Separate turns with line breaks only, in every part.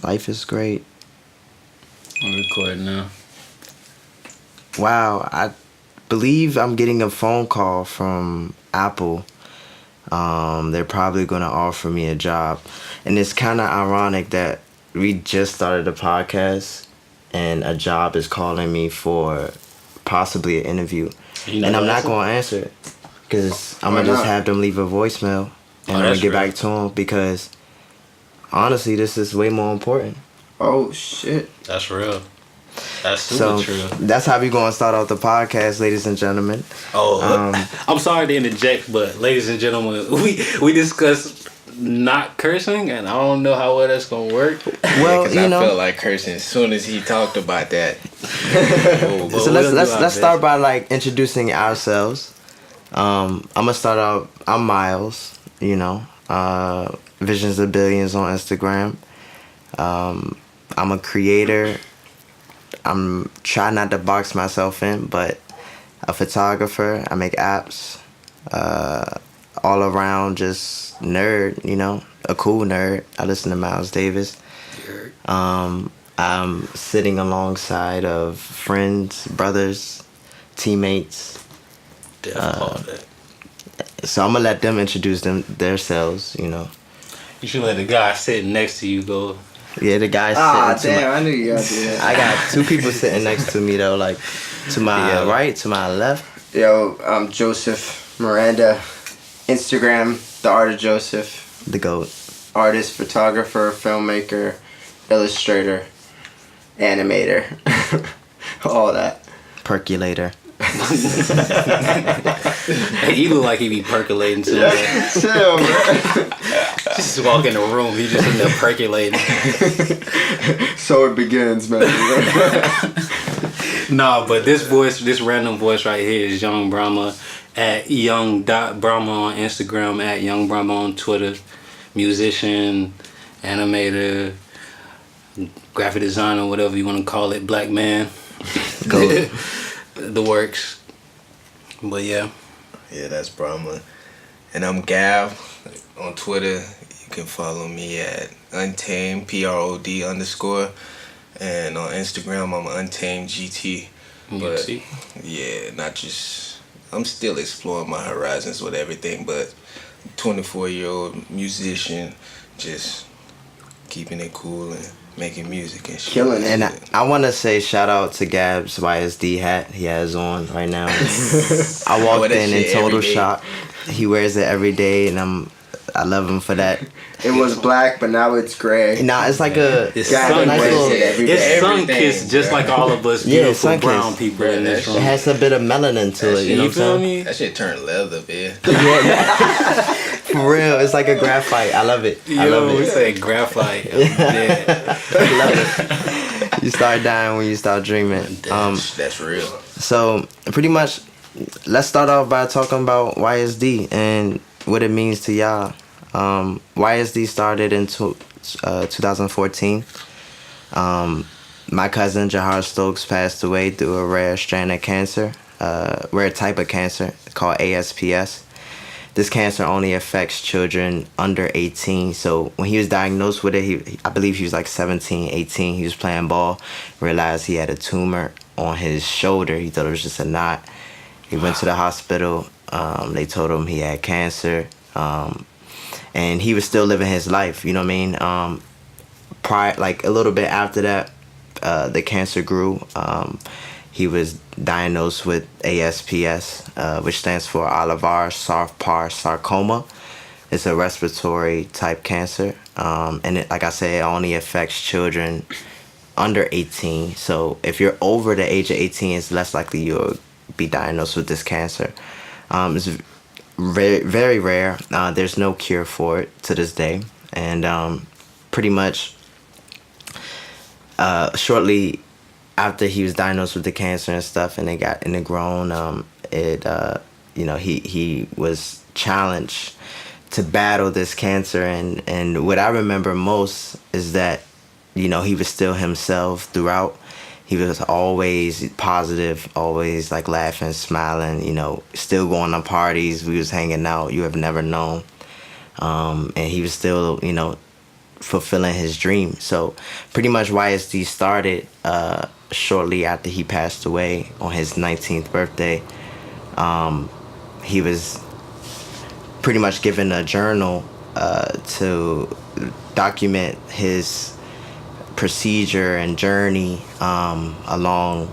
Life is great.
I'm recording now.
Wow, I believe I'm getting a phone call from Apple. They're probably going to offer me a job. And it's kind of ironic that we just started a podcast and a job is calling me for possibly an interview. And I'm not going to answer it because I'm going to just have them leave a voicemail and I'm going to get back to them because honestly, this is way more important.
Oh, shit.
That's real. That's super true.
That's how we going to start off the podcast, ladies and gentlemen.
I'm sorry to interject, but ladies and gentlemen, we discussed not cursing, and I don't know how well that's going to work.
Well, I felt like cursing as soon as he talked about that.
So let's start by like introducing ourselves. I'm going to start out. I'm Miles, Visions of Billions on Instagram. I'm a creator. I'm trying not to box myself in, but a photographer. I make apps. All around just nerd, a cool nerd. I listen to Miles Davis. I'm sitting alongside of friends, brothers, teammates. So I'm gonna let them introduce themselves,
You should let the guy sitting next to you go.
Yeah, the guy sitting to
I knew you gotta do that.
I got two people sitting next to me though, like to my right, to my left.
Yo, I'm Joseph Miranda. Instagram, The Art of Joseph.
The GOAT.
Artist, photographer, filmmaker, illustrator, animator. All that.
Percolator.
He look like he be percolating too.
Yeah, chill, bro.
Just walk in the room, he just in there percolating.
So it begins, man.
Nah, but this random voice right here is Young Brahma at young.brahma on Instagram, at Young Brahma on Twitter. Musician, animator, graphic designer, whatever you want to call it, black man.
GOAT.
The works. But yeah.
Yeah, that's Brahma. And I'm Gav on Twitter. You can follow me at Untamed, PROD_. And on Instagram, I'm Untamed GT. But yeah, not just... I'm still exploring my horizons with everything, but 24-year-old musician, just keeping it cool and making music and shit.
Killing it.
And I want to say shout out to Gab's YSD hat he has on right now. I walked in total shock. He wears it every day, and I love him for that.
It was black, but now it's gray.
Nah, it's like
it's sun-kissed just like all of us beautiful brown people in this room.
It has a bit of melanin to it, you know what I'm saying?
That shit turned leather, man.
For real, it's like a graphite. I love it. I love it.
We say graphite.
I love it. You start dying when you start dreaming.
That's real.
So, pretty much, let's start off by talking about YSD and what it means to y'all. YSD started in 2014. My cousin Jahar Stokes passed away through a rare strand of cancer, rare type of cancer called ASPS. This cancer only affects children under 18. So when he was diagnosed with it, I believe he was like 17, 18. He was playing ball, realized he had a tumor on his shoulder. He thought it was just a knot. He went to the hospital. They told him he had cancer. And he was still living his life, you know what I mean? Like a little bit after that, the cancer grew. He was diagnosed with ASPS, which stands for Olivar-Sarpar sarcoma. It's a respiratory type cancer. And it, like I said, it only affects children under 18. So if you're over the age of 18, it's less likely you'll be diagnosed with this cancer. It's very, very rare. There's no cure for it to this day. And pretty much shortly after he was diagnosed with the cancer and stuff and it grown, he was challenged to battle this cancer. And what I remember most is that, he was still himself throughout. He was always positive, always like laughing, smiling, still going to parties. We was hanging out. You have never known. And he was still, fulfilling his dream. So pretty much YSD started shortly after he passed away on his 19th birthday. He was pretty much given a journal to document his procedure and journey along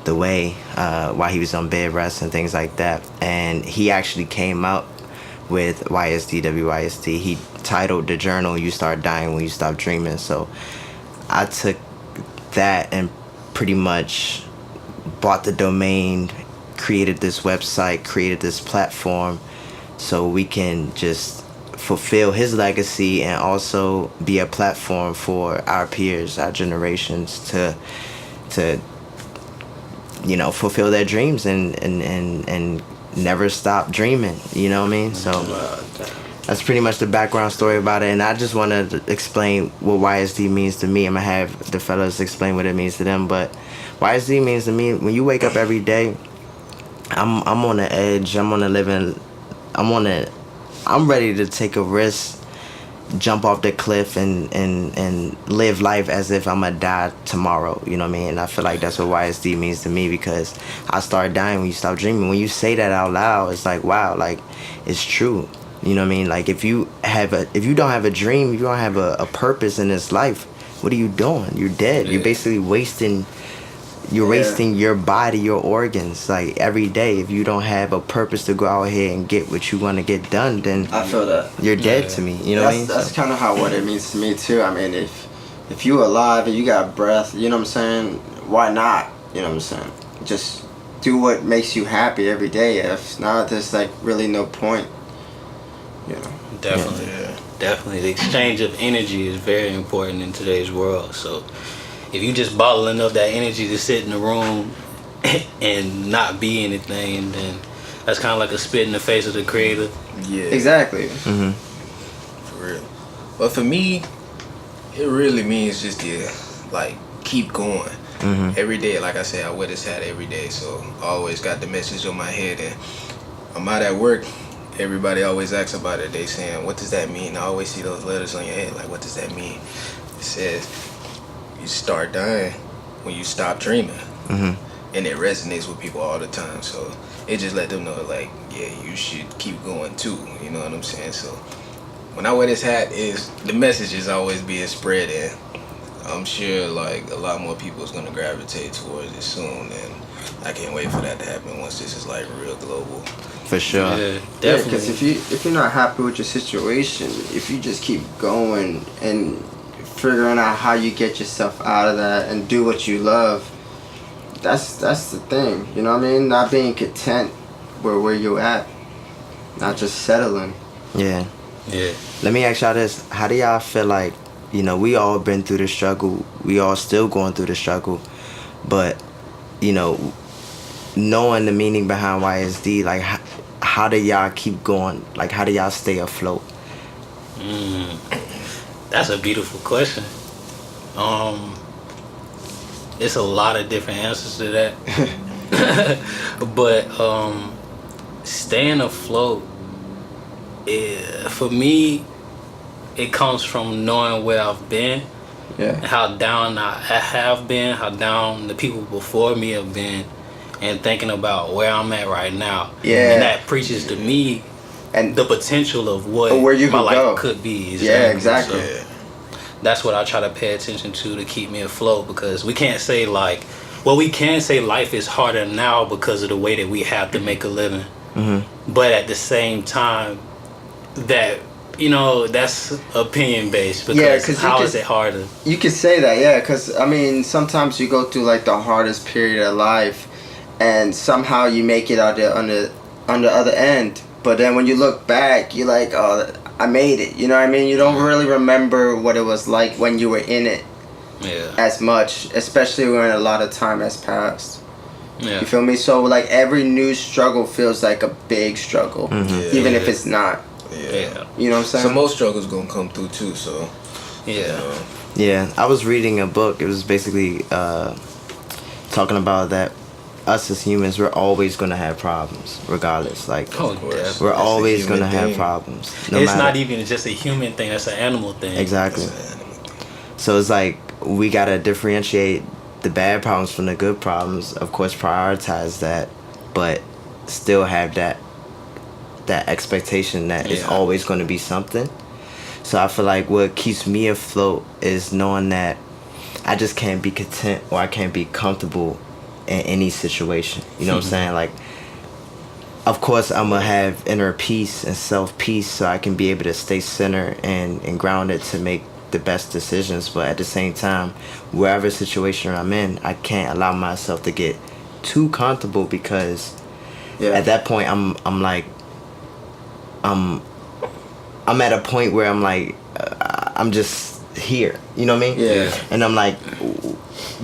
the way while he was on bed rest and things like that. And he actually came out with YSDWYSD. He titled the journal "You Start Dying When You Stop Dreaming." So I took that and pretty much bought the domain, created this website, created this platform so we can just fulfill his legacy and also be a platform for our peers, our generations to fulfill their dreams and never stop dreaming, you know what I mean? So that's pretty much the background story about it. And I just want to explain what YSD means to me. I'm going to have the fellas explain what it means to them. But YSD means to me, when you wake up every day, I'm on the edge. I'm ready to take a risk, jump off the cliff and live life as if I'm gonna die tomorrow, you know what I mean? And I feel like that's what YSD means to me, because I start dying when you stop dreaming. When you say that out loud, it's like, wow, like, it's true. You know what I mean? Like, if you don't have a dream, if you don't have a purpose in this life, what are you doing? You're dead. You're basically wasting your body, your organs, like, every day. If you don't have a purpose to go out here and get what you want to get done, then
I feel that
you're dead to me. You know what I mean?
That's kind of what it means to me too. I mean, if you alive and you got breath, you know what I'm saying? Why not? You know what I'm saying? Just do what makes you happy every day. If not, there's like really no point. You know.
Definitely.
Yeah.
Definitely. The exchange of energy is very important in today's world. So if you just bottling up that energy to sit in the room and not be anything, then that's kind of like a spit in the face of the creator.
Yeah.
Exactly.
Mm-hmm.
For real. But for me, it really means just to, like, keep going.
Mm-hmm.
Every day, like I said, I wear this hat every day, so I always got the message on my head. And I'm out at work, everybody always asks about it. They saying, what does that mean? I always see those letters on your head, like, what does that mean? It says, you start dying when you stop dreaming.
Mm-hmm.
And it resonates with people all the time. So it just let them know, like, yeah, you should keep going too. You know what I'm saying? So when I wear this hat, the message is always being spread, and I'm sure like a lot more people is gonna gravitate towards it soon. And I can't wait for that to happen once this is like real global.
For sure.
Yeah,
Yeah,
definitely.
because if you're not happy with your situation, if you just keep going and figuring out how you get yourself out of that and do what you love, that's the thing. You know what I mean? Not being content where you're at, not just settling.
Yeah.
Yeah.
Let me ask y'all this. How do y'all feel like, we all been through the struggle. We all still going through the struggle. But, knowing the meaning behind YSD, like, how do y'all keep going? Like, how do y'all stay afloat?
That's a beautiful question. It's a lot of different answers to that. But staying afloat, for me, it comes from knowing where I've been,
Yeah.
how down I have been, how down the people before me have been, and thinking about where I'm at right now.
Yeah.
And that preaches to me
And
the potential of what
where you
my
could
life
go.
could be.
Yeah, exactly.
So that's what I try to pay attention to keep me afloat, because we can't say we can say life is harder now because of the way that we have to make a living.
Mm-hmm.
But at the same time, that that's opinion based, because
Yeah, 'cause
how is it harder?
You could say that, yeah, because I mean, sometimes you go through like the hardest period of life, and somehow you make it out there on the other end. But then when you look back, you're like, oh, I made it. You know what I mean? You don't really remember what it was like when you were in it
Yeah.
as much, especially when a lot of time has passed.
Yeah.
You feel me? So like every new struggle feels like a big struggle,
Mm-hmm.
even
Yeah.
if it's not.
Yeah.
You know what I'm saying?
So most struggles gonna come through too. So
Yeah.
Yeah, I was reading a book. It was basically talking about that us as humans, we're always gonna have problems, regardless. Like,
Oh,
we're
definitely.
That's a
always
human
gonna have
thing.
problems.
It's not even just a human thing, that's an animal thing.
Exactly. So it's like we gotta differentiate the bad problems from the good problems. Of course, prioritize that, but still have that expectation that it's
Yeah.
always going to be something. So I feel like what keeps me afloat is knowing that I just can't be content or I can't be comfortable in any situation. You know what I'm saying? Like, of course, I'm going to have inner peace and self-peace so I can be able to stay centered and grounded to make the best decisions. But at the same time, wherever situation I'm in, I can't allow myself to get too comfortable because at that point, I'm like, I'm at a point where I'm like, I'm just here. You know what I mean?
Yeah.
And I'm like,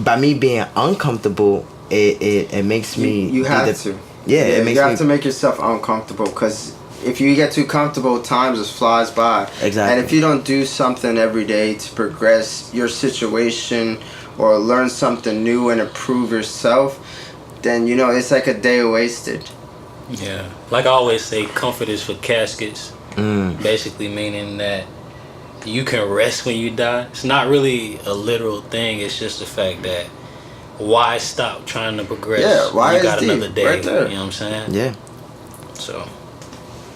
by me being uncomfortable, it makes me.
You have to.
Yeah, it makes
you have
me.
to make yourself uncomfortable because if you get too comfortable, time just flies by.
Exactly.
And if you don't do something every day to progress your situation or learn something new and improve yourself, then it's like a day wasted.
Yeah. Like I always say, comfort is for caskets. Basically meaning that you can rest when you die. It's not really a literal thing. It's just the fact that why stop trying to progress?
Yeah,
when you got
YSD,
another day.
right there.
You know what I'm saying?
Yeah.
So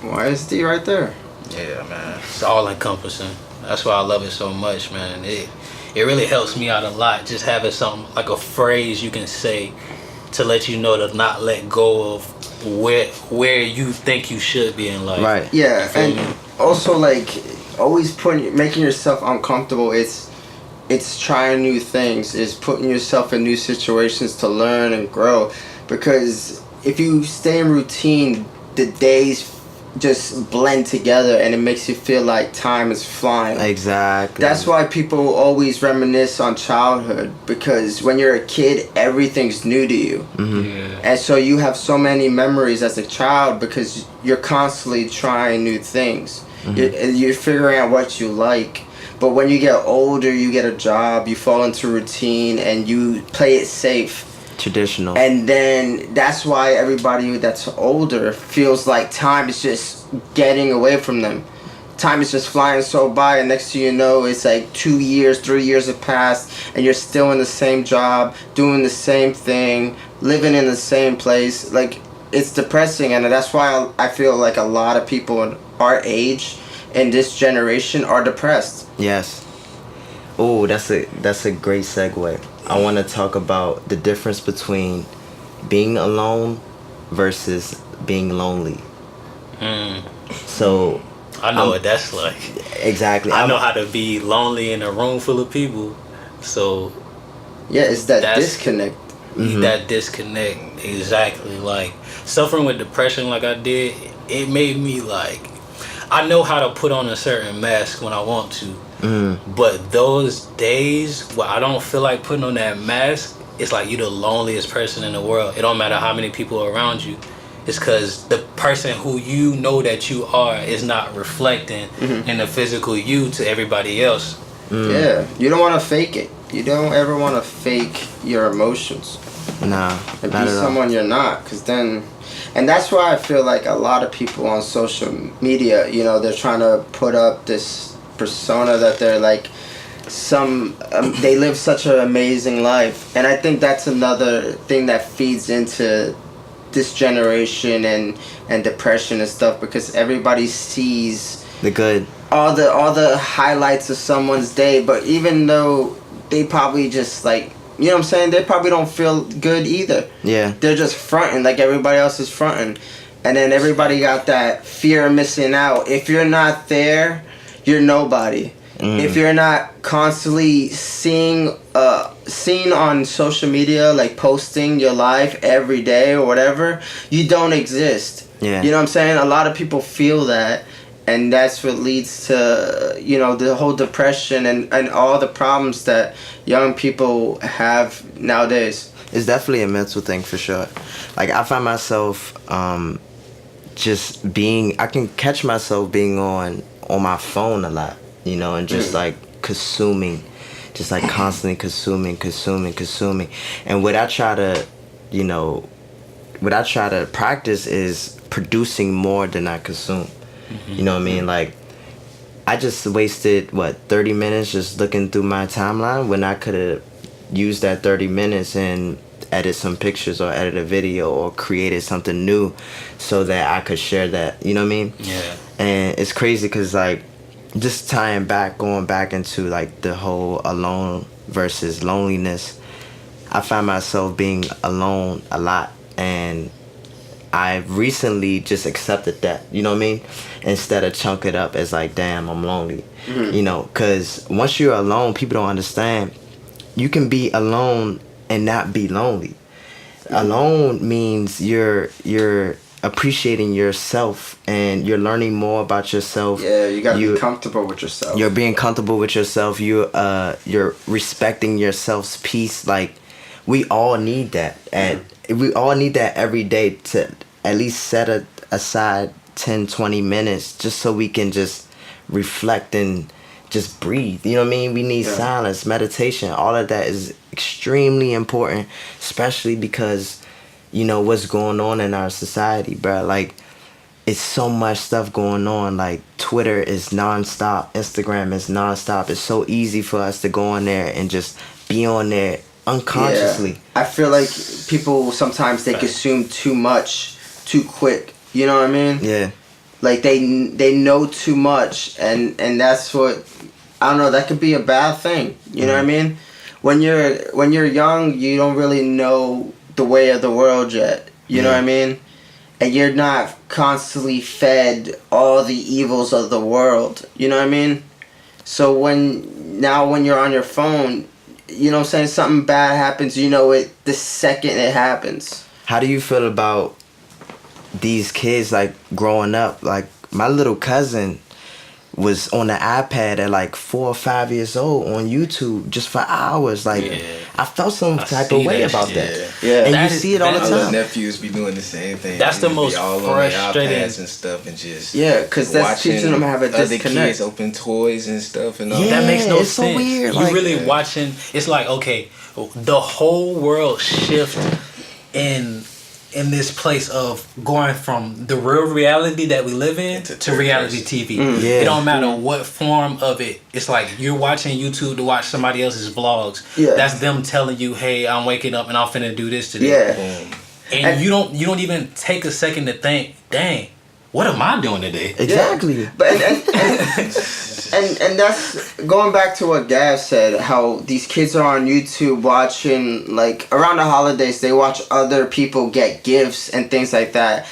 YSD right there.
yeah, man. It's all encompassing. That's why I love it so much, man. It really helps me out a lot. Just having something like a phrase you can say to let you know to not let go of where you think you should be in life.
Right.
Yeah,
You feel
and
me?
also like always making yourself uncomfortable. It's trying new things. It's putting yourself in new situations to learn and grow. Because if you stay in routine, the days just blend together and it makes you feel like time is flying.
Exactly.
That's why people always reminisce on childhood, because when you're a kid, everything's new to you.
Yeah.
And so you have so many memories as a child because you're constantly trying new things. You're figuring out what you like. But when you get older, you get a job, you fall into routine, and you play it safe.
Traditional.
And then that's why everybody that's older feels like time is just getting away from them. Time is just flying so by, and next thing you know, it's like 2 years, 3 years have passed, and you're still in the same job, doing the same thing, living in the same place. Like, it's depressing, and that's why I feel like a lot of people in our age in this generation are depressed.
Yes. Oh, that's a great segue. I want to talk about the difference between being alone versus being lonely. So
I know what that's like.
exactly.
I know how to be lonely in a room full of people. So
Yeah, it's that
That's-
disconnect.
that disconnect, exactly. Like suffering with depression like I did, it made me like, I know how to put on a certain mask when I want to, but those days where I don't feel like putting on that mask, it's like you're the loneliest person in the world. It don't matter how many people are around you. It's because the person who you know that you are is not reflecting in the physical you to everybody else.
Yeah, you don't want to fake it. You don't ever want to fake your emotions
Nah,
and
not
be
at all.
someone you're not, because then, and that's why I feel like a lot of people on social media, they're trying to put up this persona that they're like they live such an amazing life, and I think that's another thing that feeds into this generation and depression and stuff, because everybody sees
The good.
all the highlights of someone's day, but even though they probably just like, you know what I'm saying, they probably don't feel good either.
Yeah.
They're just fronting like everybody else is fronting, and then everybody got that fear of missing out. If you're not there, you're nobody. If you're not constantly seen on social media, like posting your life every day or whatever, you don't exist.
Yeah.
You know what I'm saying? A lot of people feel that, and that's what leads to, the whole depression and all the problems that young people have nowadays.
It's definitely a mental thing for sure. Like I find myself I can catch myself being on my phone a lot, and just like consuming, just like constantly consuming. And what I try to, what I try to practice is producing more than I consume. You know what I mean? Like, I just wasted 30 minutes just looking through my timeline when I could have used that 30 minutes and edit some pictures or edit a video or created something new so that I could share that. You know what I mean?
Yeah.
And it's crazy because, like, just going back into, like, the whole alone versus loneliness, I find myself being alone a lot, and I've recently just accepted that, you know what I mean? Instead of chunk it up as like, damn, I'm lonely, you know? Because once you're alone, people don't understand. You can be alone and not be lonely. Alone means you're appreciating yourself and you're learning more about yourself.
Yeah, you gotta be comfortable with yourself.
You're being comfortable with yourself. You're respecting yourself's peace. Like, we all need that, and we all need that every day to at least set aside 10, 20 minutes just so we can just reflect and just breathe. You know what I mean? We need silence, meditation. All of that is extremely important, especially because, you know, what's going on in our society, bro. Like, it's so much stuff going on. Like, Twitter is nonstop. Instagram is nonstop. It's so easy for us to go on there and just be on there unconsciously.
Yeah. I feel like people sometimes they consume too much too quick. You know what I mean?
Yeah.
Like they know too much, and that's what, I don't know, that could be a bad thing. You know what I mean? When you're young, you don't really know the way of the world yet. You know what I mean? And you're not constantly fed all the evils of the world. You know what I mean? So when you're on your phone, you know what I'm saying, something bad happens, you know it the second it happens.
How do you feel about these kids, like, growing up? Like, my little cousin was on the iPad at like 4 or 5 years old on YouTube just for hours. Like, I felt some type of way about that.
Yeah.
And
That
you
is-
see it all the
that-
My
time.
nephews be doing the same thing.
That's the
They be
most
all on their
frustrating-
iPads and stuff, and just
Because that's
watching
teaching them to have a
other
disconnect.
kids open toys and stuff and all
Yeah.
That makes no
it's so
sense.
weird,
You
like-
really watching. It's like, okay, the whole world shift in this place of going from the real reality that we live in
Into
to reality TV.
Yeah.
It don't matter what form of it. It's like you're watching YouTube to watch somebody else's vlogs.
Yeah.
That's them telling you, hey, I'm waking up and I'm finna do this today.
Yeah.
Boom.
And you don't even take a second to think, dang, what am I doing today?
Exactly.
But and that's going back to what Gav said, how these kids are on YouTube watching, like, around the holidays, they watch other people get gifts and things like that.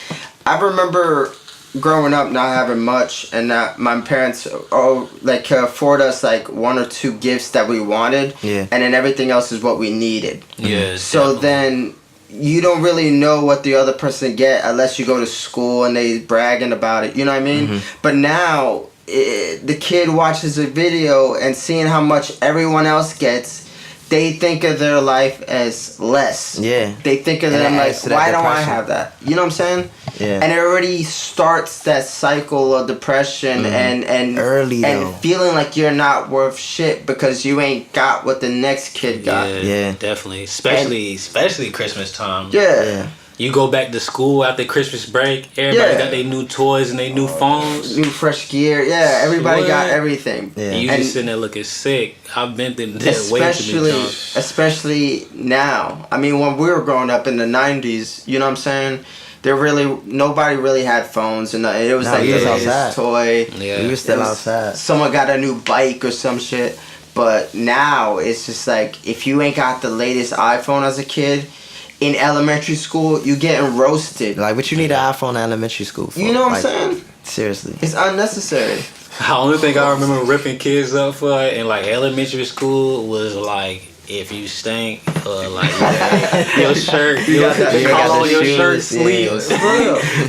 I remember growing up not having much, and that my parents could afford us like 1 or 2 gifts that we wanted,
Yeah.
and then everything else is what we needed.
Yeah.
So then you don't really know what the other person get unless you go to school and they bragging about it. You know what I mean? But now the kid watches a video and seeing how much everyone else gets, they think of their life as less.
Yeah.
They think of
And
them
it
like,
adds to that
why don't I
depression.
have that? You know what I'm saying?
Yeah.
And it already starts that cycle of depression and
Early,
and
though.
feeling like you're not worth shit because you ain't got what the next kid got.
Yeah, definitely. Especially Christmas time.
Yeah.
You go back to school after Christmas break, everybody
Yeah.
got their new toys and their new phones.
New fresh gear, yeah. Everybody got
What?
everything.
Yeah.
And you
And
just sitting there looking sick. I've been through that way too many times.
Especially now. I mean, when we were growing up in the '90s, you know what I'm saying? Nobody really had phones, and it was
No,
like
we
the
was
latest
outside.
toy.
Yeah.
We were still
It was-
outside.
Someone got a new bike or some shit. But now it's just like, if you ain't got the latest iPhone as a kid, in elementary school, you getting roasted.
Like, what you need an iPhone in elementary school for?
You know what I'm
Like,
saying?
Seriously.
It's unnecessary.
The only thing I remember ripping kids up for in like elementary school was like, if you stink or like your shirt,
You got that-
the
you
collar
got
on
the
your
shoes,
shirt
yeah.
sleeves.
For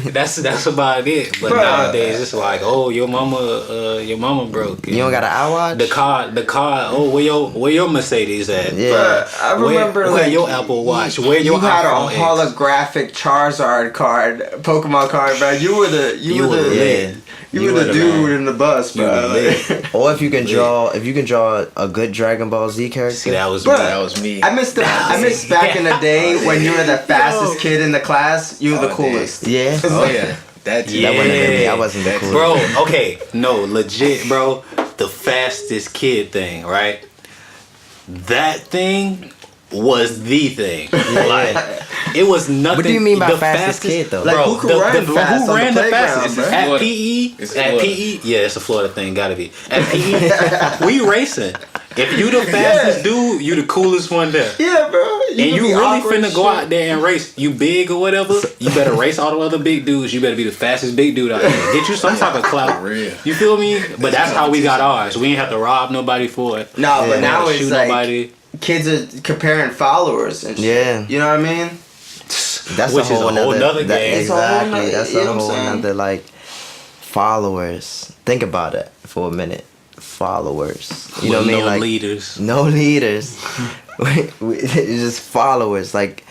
real.
That's about it. But
Bruh.
nowadays it's like, oh, your mama broke.
You don't got an iWatch?
The car. Oh, where your Mercedes at?
Yeah.
But I remember
where
like
your Apple Watch? Where
you
your
had
iPhone
a
X?
holographic Charizard card, Pokemon card, bro. You were the
You were lit.
You
You
were
were
the
the
dude
man.
in the bus,
You were
bro.
lit.
Or if you can draw a good Dragon Ball Z character.
See, that was
Bruh,
me.
That was me.
I missed the I miss back in the day when you were the fastest kid in the class. You were the coolest.
Yeah.
Oh yeah, that too.
That wasn't me. I wasn't the
That-
coolest.
Bro, okay, no, legit, bro. The fastest kid thing, right? That thing was the thing. Like, it was nothing.
What do you mean by
the
fastest kid, though?
Like,
Bro,
who could run fast
who
on the
ran the
playground,
fastest
bro?
at
Florida.
PE?
It's
At
Florida.
PE, yeah, it's a Florida thing. Gotta be at PE. We racing. If you the fastest dude, you the coolest one there.
Yeah, bro.
And you really finna go out there and race. You big or whatever, you better race all the other big dudes. You better be the fastest big dude out there. Get you some type of clout.
For real.
You feel me? But that's how we got ours. We ain't have to rob nobody for it.
No,
Yeah.
but now
Have to
it's
shoot
like
nobody.
kids are comparing followers and shit.
Yeah.
You know what I mean?
That's
Which
a whole
is a whole
nother
nother game.
It's a whole
Exactly.
nother-
That's
you
a
know what
whole
I'm saying?
nother like followers. Think about it for a minute. Followers. You know what I mean?
No
Like
leaders.
no leaders. It's just followers. Like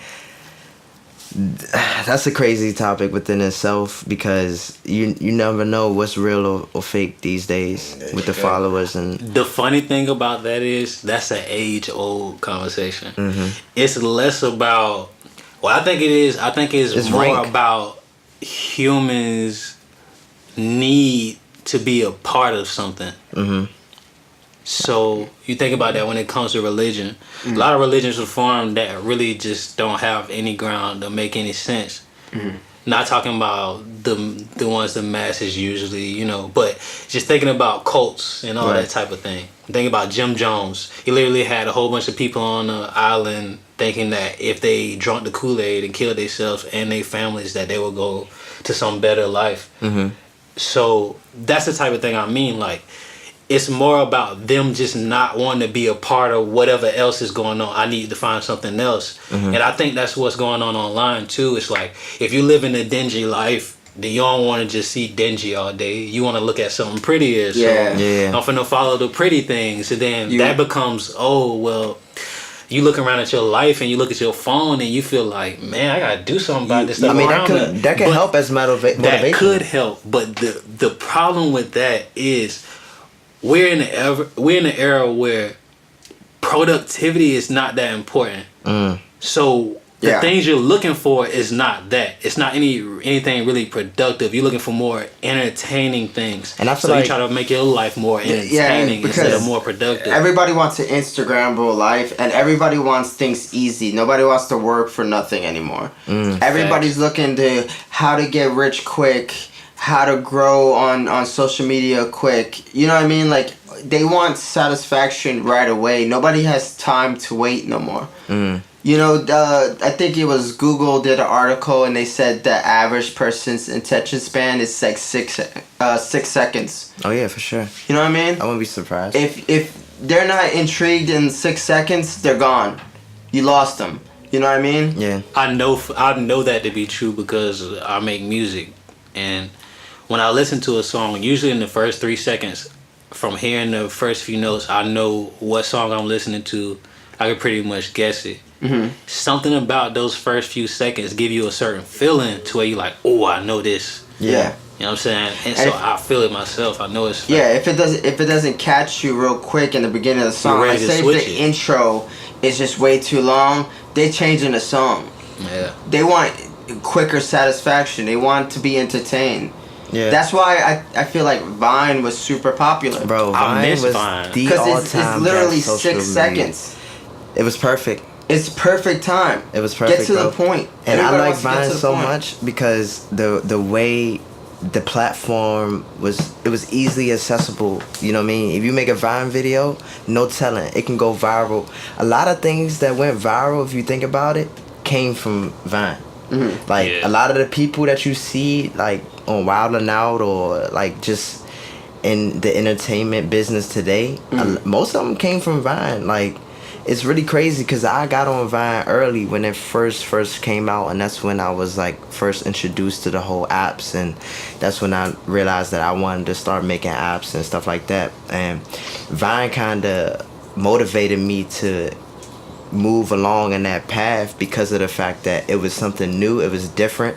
that's a crazy topic within itself because you never know what's real or fake these days with the followers and
The funny thing about that is that's an age-old conversation.
Mm-hmm.
It's less about. Well, I think it is. I think it's more
rank.
about humans need to be a part of something.
Mm-hmm.
So you think about that when it comes to religion. A lot of religions were formed that really just don't have any ground to make any sense. Not talking about the ones the masses usually, you know, but just thinking about cults and all
Right.
that type of thing. Think about Jim Jones. He literally had a whole bunch of people on the island thinking that if they drank the Kool-Aid and killed themselves and their families, that they would go to some better life. So that's the type of thing I mean. Like, it's more about them just not wanting to be a part of whatever else is going on. I need to find something else. And I think that's what's going on online too. It's like, if you live in a dingy life, then you don't want to just see dingy all day. You want to look at something prettier. So
Yeah.
Yeah.
I'm finna follow the pretty things. And then that becomes, oh, well, you look around at your life and you look at your phone and you feel like, man, I gotta do something about this stuff.
I mean
around me.
that can
But
help as motivation.
that could help, but the problem with that is we're in the era where productivity is not that important. So the
Yeah.
things you're looking for is not that. It's not anything really productive. You're looking for more entertaining things.
And I feel
so
like-
you try to make your life more entertaining instead of
because
more productive.
Everybody wants an Instagrammable life, and everybody wants things easy. Nobody wants to work for nothing anymore. Everybody's looking to how to get rich quick, how to grow on social media quick. You know what I mean? Like, they want satisfaction right away. Nobody has time to wait no more. You know, I think it was Google did an article and they said the average person's attention span is like 6 seconds.
Oh yeah, for sure.
You know what I mean?
I wouldn't be surprised.
If they're not intrigued in 6 seconds, they're gone. You lost them. You know what I mean?
Yeah.
I know that to be true because I make music, and when I listen to a song, usually in the first 3 seconds, from hearing the first few notes, I know what song I'm listening to. I can pretty much guess it. Something about those first few seconds give you a certain feeling to where you're like, oh, I know this.
Yeah.
You know what I'm saying? And so
if-
I feel it myself. I know it's
Yeah, if it doesn't catch you real quick in the beginning of the song,
You're
like
ready to
say if
switch
the
it.
intro is just way too long, they changing the song.
Yeah.
They want quicker satisfaction. They want to be entertained.
Yeah.
That's why I feel like Vine was super popular.
Bro,
I
Vine
miss
was
Vine.
the
Because
all-time
it's literally
best social
6
media.
seconds.
It was perfect.
It's perfect time.
It was perfect.
Get to
bro.
the point.
And I
Everybody
like
wants to get
Vine
to the
so
point.
much because the way the platform was easily accessible. You know what I mean? If you make a Vine video, no telling, it can go viral. A lot of things that went viral, if you think about it, came from Vine. Like
Yeah.
a lot of the people that you see like on Wild 'N Out or like just in the entertainment business today, most of them came from Vine. Like, it's really crazy because I got on Vine early when it first came out, and that's when I was like first introduced to the whole apps, and that's when I realized that I wanted to start making apps and stuff like that. And Vine kind of motivated me to move along in that path because of the fact that it was something new, it was different.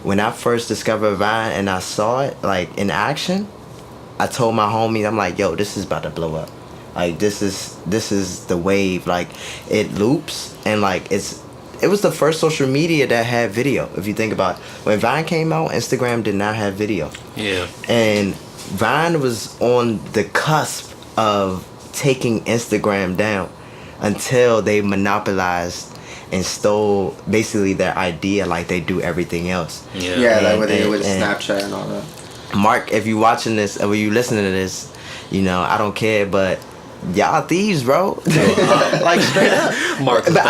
When I first discovered Vine and I saw it like in action, I told my homies, I'm like, yo, this is about to blow up. Like this is the wave. Like it loops and like it was the first social media that had video. If you think about it. When Vine came out, Instagram did not have video.
Yeah.
And Vine was on the cusp of taking Instagram down until they monopolized and stole basically their idea like they do everything else.
Yeah.
Yeah, like
And-
what they did with
and-
Snapchat and all that.
Mark, if you watching this or you listening to this, you know, I don't care, but y'all thieves, bro. Like straight up.
Mark is
But
the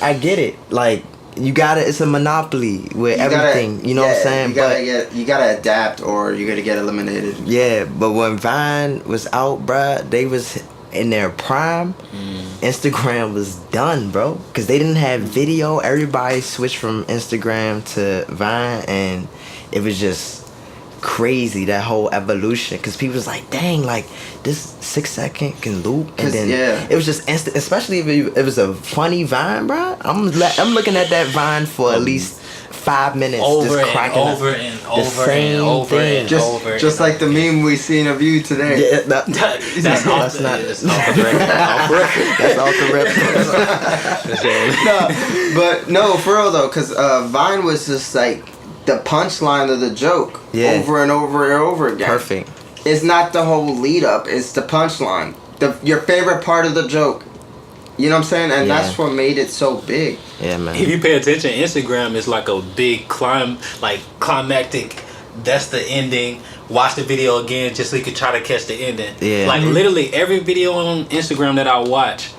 I get it. Like you gotta, it's a monopoly with everything. You know what I'm saying?
You gotta adapt or you're gonna get eliminated.
Yeah, but when Vine was out, bruh, they was in their prime. Instagram was done, bro, because they didn't have video. Everybody switched from Instagram to Vine, and it was just crazy, that whole evolution, because people was like, dang, like this 6-second can loop, and
'Cause,
then
yeah.
it was just instant, especially if it was a funny Vine, bro. I'm looking at that Vine for at least 5 minutes,
Over
just
and
cracking up.
over and
The
over and
same
over
thing.
and
Just
over.
just like the meme we seen of you today.
Yeah,
That's
that's
off
not
the
that's
off the record. Off record.
off the rip.
No, but no, for real though, because Vine was just like the punchline of the joke over and over and over again.
Perfect.
It's not the whole lead up; it's the punchline. Your favorite part of the joke. You know what I'm saying? And
Yeah.
that's what made it so big.
Yeah, man.
If you pay attention, Instagram is like a big climactic. That's the ending. Watch the video again just so you can try to catch the ending.
Yeah.
Like literally every video on Instagram that I watch,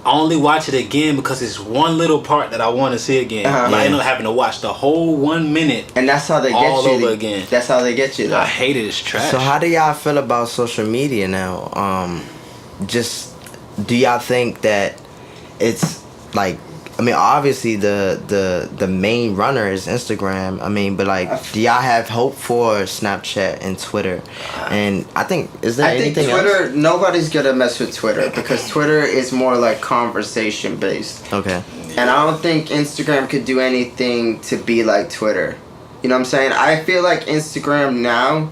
I only watch it again because it's one little part that I want to see again.
Uh-huh.
But I
Yeah.
end up having to watch the whole 1 minute.
And that's how they get
All
you.
over again.
That's how they get you. Though.
I hate it. It's trash.
So how do y'all feel about social media now? Just do y'all think that it's like, I mean, obviously the main runner is Instagram. I mean, but like, do y'all have hope for Snapchat and Twitter? And I think, is there
I think
anything
Twitter.
else?
Nobody's gonna mess with Twitter because Twitter is more like conversation based.
Okay.
And I don't think Instagram could do anything to be like Twitter. You know what I'm saying? I feel like Instagram now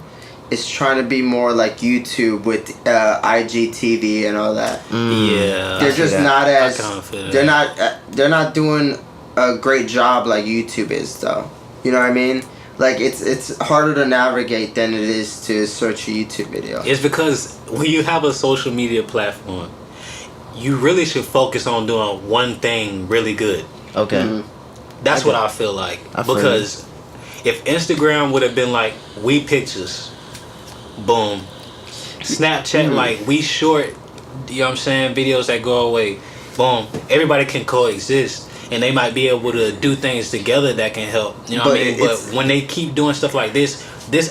is trying to be more like YouTube with IGTV and all that.
yeah.
They're
see
just
that.
not as
kinda feel
they're
that.
they're not doing a great job like YouTube is though. You know what I mean? Like it's harder to navigate than it is to search a YouTube video.
It's because when you have a social media platform, you really should focus on doing one thing really good.
Okay.
Mhm.
That's what I feel like.
I feel
Because if Instagram would have been like, we pictures, boom. Snapchat, like, we short, you know what I'm saying, videos that go away, boom. Everybody can coexist. And they might be able to do things together that can help. You know what I mean? But when they keep doing stuff like this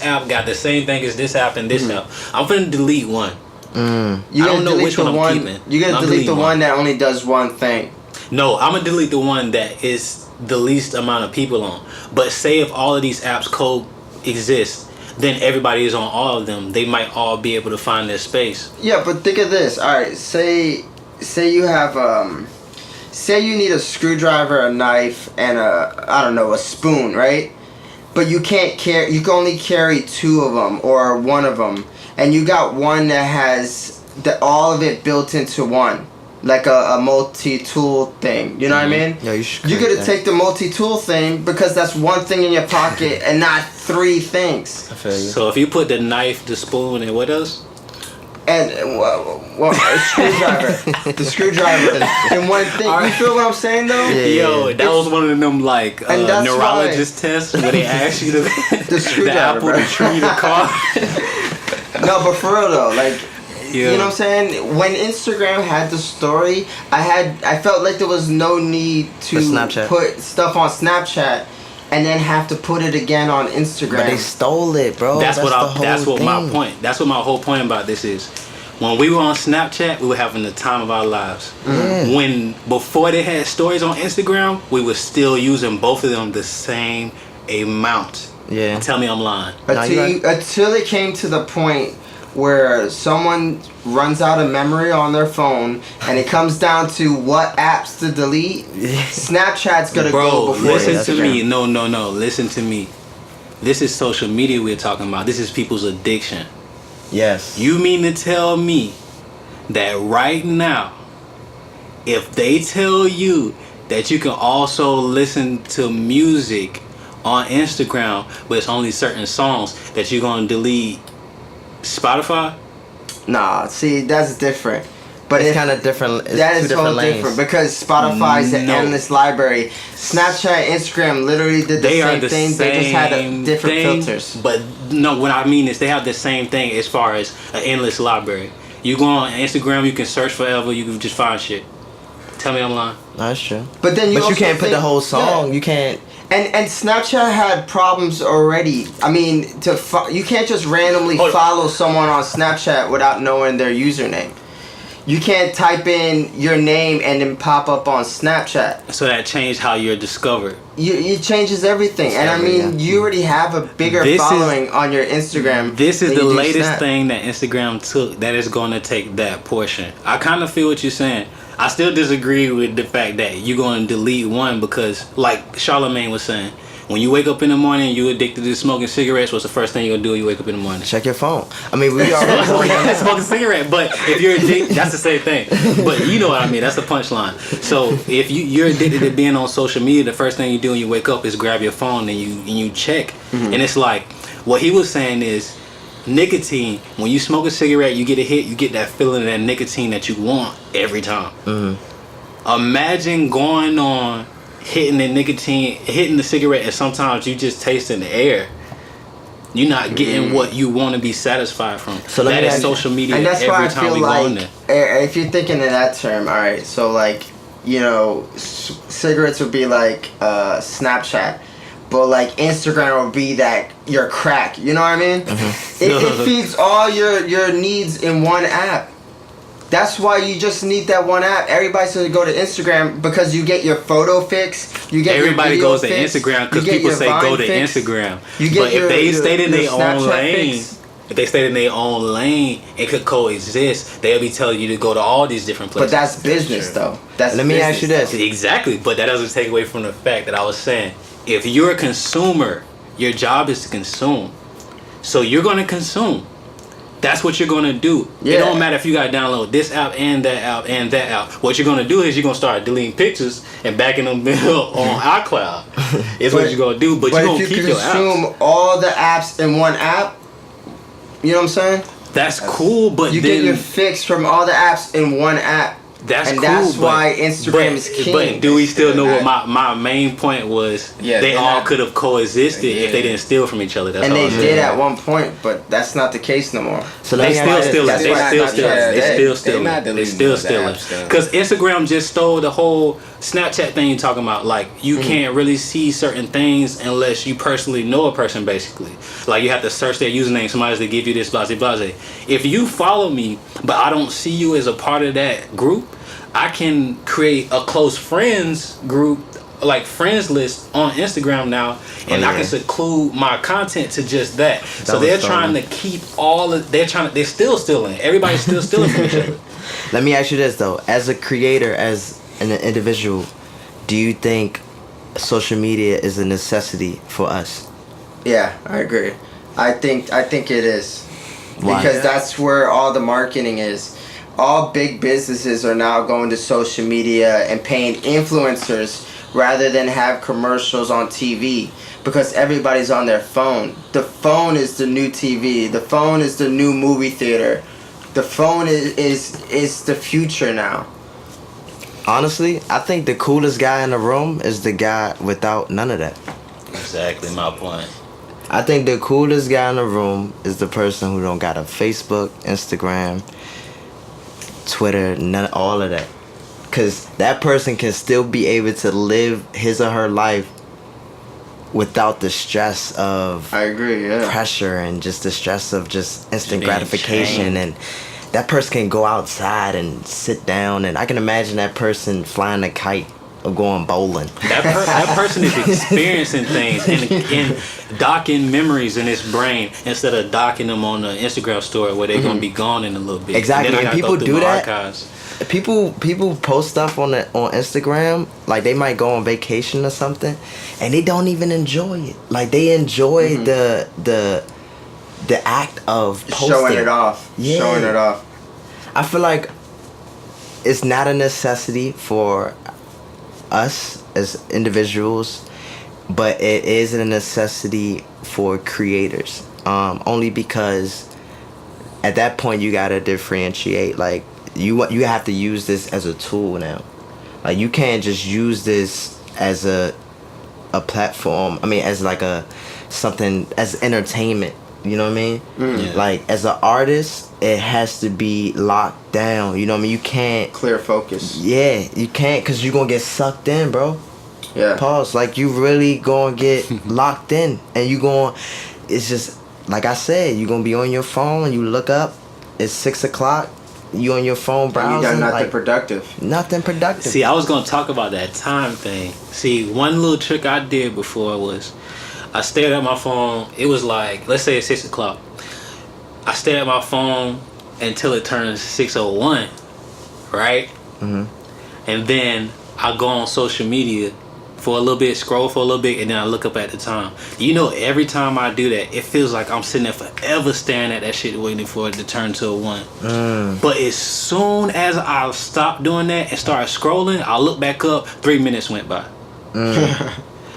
app got the same thing as this app and this app. I'm finna delete one.
You
I don't
gotta
know
delete
which
the
one I'm
one.
keeping.
You gotta
I'm
delete the
deleting
one that only does one thing.
No, I'm gonna delete the one that is the least amount of people on. But say if all of these apps coexist, then everybody is on all of them. They might all be able to find their space.
Yeah, but think of this. All right, say you have say you need a screwdriver, a knife, and a spoon, right? But you can't carry. You can only carry two of them or one of them, and you got one that has all of it built into one, like a multi-tool thing. You know what I mean?
Yeah, you should
You
correct
gotta
that.
take the multi-tool thing because that's one thing in your pocket and not three things.
I feel you.
So if you put the knife, the spoon, and what else?
And a screwdriver, the screwdriver, and one thing. You feel what I'm saying though?
Yeah.
Yo, that was one of them like
And that's
neurologist tests where they ask you the
screwdriver,
apple,
bro.
the tree, the car.
No, but for real though, like.
Yeah.
You know what I'm saying? When Instagram had the story, I felt like there was no need to
For Snapchat.
put stuff on Snapchat and then have to put it again on Instagram.
But they stole it, bro.
That's
the
what
whole
my
thing.
point. That's what my whole point about this is. When we were on Snapchat, we were having the time of our lives.
Yeah.
When before they had stories on Instagram, we were still using both of them the same amount.
Yeah.
Tell me I'm lying.
Until it came to the point where someone runs out of memory on their phone and it comes down to what apps to delete, Snapchat's gonna go before
listen
Instagram.
to me. No. Listen to me. This is social media we're talking about. This is people's addiction.
Yes.
You mean to tell me that right now, if they tell you that you can also listen to music on Instagram, but it's only certain songs, that you're gonna delete Spotify?
Nah, see, that's different. But
It's kind of different. It's
that
two
is
different
so
lanes.
different because Spotify is an
No.
endless library. Snapchat, Instagram literally did the
They
same
are the
thing.
same
They just had different
thing,
filters.
But no, what I mean is they have the same thing as far as an endless library. You go on Instagram, you can search forever, you can just find shit. Tell me I'm lying.
That's true.
But then you
But you
also
can't put the
think-
whole song.
yeah.
You can't.
And Snapchat had problems already. I mean, you can't just randomly
Hold on.
follow someone on Snapchat without knowing their username. You can't type in your name and then pop up on Snapchat.
So that changed how you're discovered.
It changes everything. And I mean, you already have a bigger
This is-
following on your Instagram.
This is
than
the
you do
latest
Snap.
thing that Instagram took that is going to take that portion. I kind of feel what you're saying. I still disagree with the fact that you're going to delete one because, like Charlamagne was saying, when you wake up in the morning, you addicted to smoking cigarettes. What's the first thing you're gonna do when you wake up in the morning?
Check your phone. I mean, we already.
Smoke a cigarette, but if you're addicted, that's the same thing. But you know what I mean. That's the punchline. So if you're addicted to being on social media, the first thing you do when you wake up is grab your phone and you check. And it's like what he was saying is nicotine. When you smoke a cigarette, you get a hit. You get that feeling of that nicotine that you want every time. Imagine going on hitting the nicotine, hitting the cigarette, and sometimes you just taste in the air. You're not getting what you want to be satisfied from.
So let
that
me
is
ask you-
social media
And that's why
every
I
time
feel
we go in
like,
there.
if you're thinking in that term, all right, so like, you know, cigarettes would be like Snapchat, but like Instagram would be that your crack. You know what I mean? It feeds all your needs in one app. That's why you just need that one app. Everybody's gonna go to Instagram because you get your photo fix. You get
Everybody
your video
goes to
fix,
Instagram because
you get
people
your
say
Vine
go to
fix,
Instagram.
You get
But if they stayed in their own
Snapchat
lane,
fix.
if they stayed in their own lane and could coexist, they'll be telling you to go to all these different
But
places.
that's business, though. That's
Let me ask you
business,
this.
though.
Exactly, but that doesn't take away from the fact that I was saying, if you're a consumer, your job is to consume. So you're going to consume. That's what you're going to do.
Yeah.
It don't matter if you got to download this app and that app and that app. What you're going to do is you're going to start deleting pictures and backing them on iCloud. It's what you're going to do, but you're
But
going to
if you
keep your apps.
consume all the apps in one app, you know what I'm saying?
That's cool, but
You
then
get your fix from all the apps in one app.
that's
and
cool.
that's
but-
why Instagram
but-
is king.
But do we still know what
They're
my main point was?
Yeah,
they
they're
all
not-
could have coexisted if they
Yeah.
didn't steal from each other. That's
And
all
they
I'm saying.
did at one point, but that's not the case no more.
So
They
let me
still
ask you
stealing.
this.
That's
They
why
still
Snapchat
stealing.
is
They
dead.
still
They
stealing.
not
They
deleting
still
those
stealing.
apps, though.
Because Instagram just stole the whole Snapchat thing you're talking about. Like you can't really see certain things unless you personally know a person. Basically, like you have to search their username. Somebody's to give you this blase blase. If you follow me, but I don't see you as a part of that group, I can create a close friends group, like friends list on Instagram now, and I can seclude my content to just that. So
was
they're
stolen.
trying to keep all of. They're still stealing. Everybody's still stealing from each other.
Let me ask you this though: as a creator, as an individual, do you think social media is a necessity for us?
Yeah, I agree. I think it is.
Why?
Because that's where all the marketing is. All big businesses are now going to social media and paying influencers rather than have commercials on TV because everybody's on their phone. The phone is the new TV. The phone is the new movie theater. The phone is the future now.
Honestly, I think the coolest guy in the room is the guy without none of that.
Exactly my point.
I think the coolest guy in the room is the person who don't got a Facebook, Instagram, Twitter, all of that. Cause that person can still be able to live his or her life without the stress of
I agree, yeah.
pressure and just the stress of just instant
Being
gratification,
chained.
and that person can go outside and sit down, and I can imagine that person flying a kite or going bowling.
That person is experiencing things and docking memories in his brain instead of docking them on the Instagram story where they're gonna be gone in a little bit.
Exactly,
And then I
and
gotta go
people
through
do
my
that.
archives.
People post stuff on Instagram, like they might go on vacation or something, and they don't even enjoy it. Like they enjoy the act of posting.
Showing it off.
Yeah.
Showing it off.
I feel like it's not a necessity for us as individuals, but it is a necessity for creators. Only because at that point you gotta differentiate. Like you have to use this as a tool now. Like you can't just use this as a platform. I mean, as like a something as entertainment. You know what I mean?
Yeah.
Like as an artist, it has to be locked down. You know what I mean? You can't.
Clear focus.
Yeah, you can't, cause you gonna get sucked in, bro.
Yeah.
Pause. Like you really gonna get locked in, and you going. It's just like I said. You gonna be on your phone, and you look up. It's 6 o'clock. You on your phone browsing.
You got nothing
like,
productive.
Nothing productive.
See, I was gonna talk about that time thing. See, one little trick I did before was I stared at my phone. It was like, let's say it's 6 o'clock. I stared at my phone until it turns 6:01, right?
Mm-hmm.
And then I go on social media for a little bit, scroll for a little bit, and then I look up at the time. You know, every time I do that, it feels like I'm sitting there forever staring at that shit, waiting for it to turn to a 1. But as soon as I stop doing that and start scrolling, I look back up, 3 minutes went by.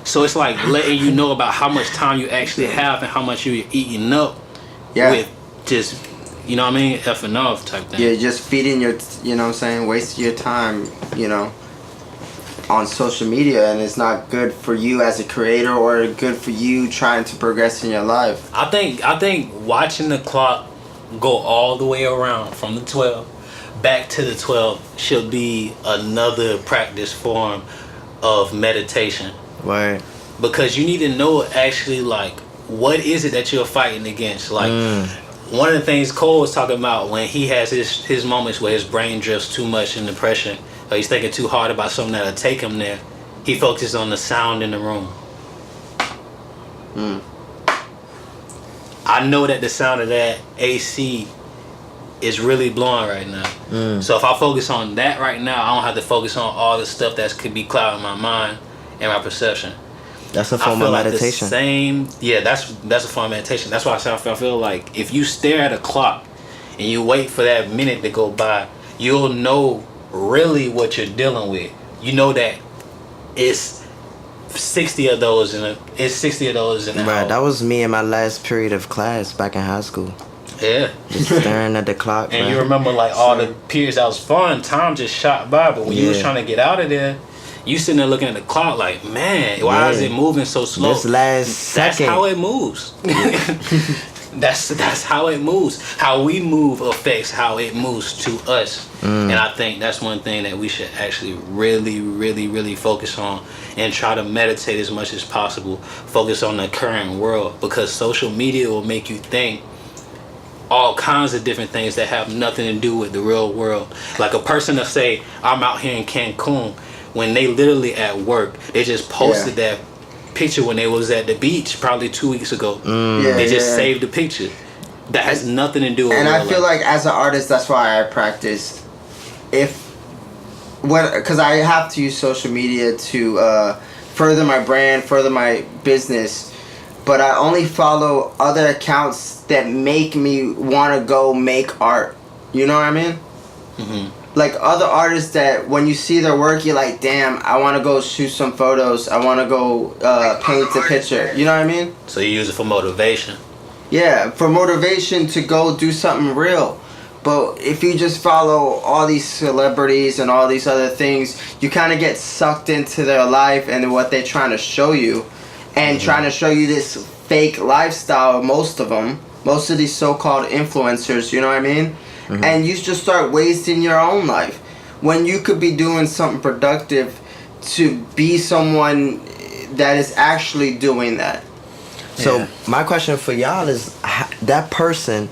So it's like letting you know about how much time you actually have and how much you're eating up with just, you know what I mean, effing off type thing.
Yeah, just feeding your, you know what I'm saying, wasting your time, you know, on social media, and it's not good for you as a creator or good for you trying to progress in your life.
I think watching the clock go all the way around from the 12 back to the 12 should be another practice form of meditation.
Right.
Because you need to know actually, like, what is it that you're fighting against. Like one of the things Cole was talking about when he has his moments where his brain drifts too much in depression, or he's thinking too hard about something that'll take him there, he focuses on the sound in the room. I know that the sound of that AC is really blowing right now. So if I focus on that right now, I don't have to focus on all the stuff that could be clouding my mind and my perception.
That's a form of meditation.
That's a form of meditation. That's why I feel like if you stare at a clock and you wait for that minute to go by, you'll know really what you're dealing with. You know that it's 60 of those in an
Right,
hour.
that was me in my last period of class back in high school.
Yeah.
Just staring at the clock.
And
man.
you remember like all the periods that was fun, time just shot by, but when you was trying to get out of there, you sitting there looking at the clock like, man, why is it moving so slow?
This last second.
That's how it moves. That's how it moves. How we move affects how it moves to us. And I think that's one thing that we should actually really, really, really focus on and try to meditate as much as possible. Focus on the current world, because social media will make you think all kinds of different things that have nothing to do with the real world. Like a person will say, I'm out here in Cancun, when they literally at work. They just posted that picture when they was at the beach probably 2 weeks ago. They just saved the picture. That has nothing to do with
And
real
I feel
life.
like as an artist, that's why I practice. Because I have to use social media to further my brand, further my business, but I only follow other accounts that make me want to go make art. You know what I mean? Like other artists that when you see their work, you're like, damn, I want to go shoot some photos. I want to go paint a picture. You know what I mean?
So you use it for motivation.
Yeah, for motivation to go do something real. But if you just follow all these celebrities and all these other things, you kind of get sucked into their life and what they're trying to show you. And trying to show you this fake lifestyle, most of these so-called influencers, you know what I mean? And you just start wasting your own life when you could be doing something productive to be someone that is actually doing that.
So my question for y'all is, that person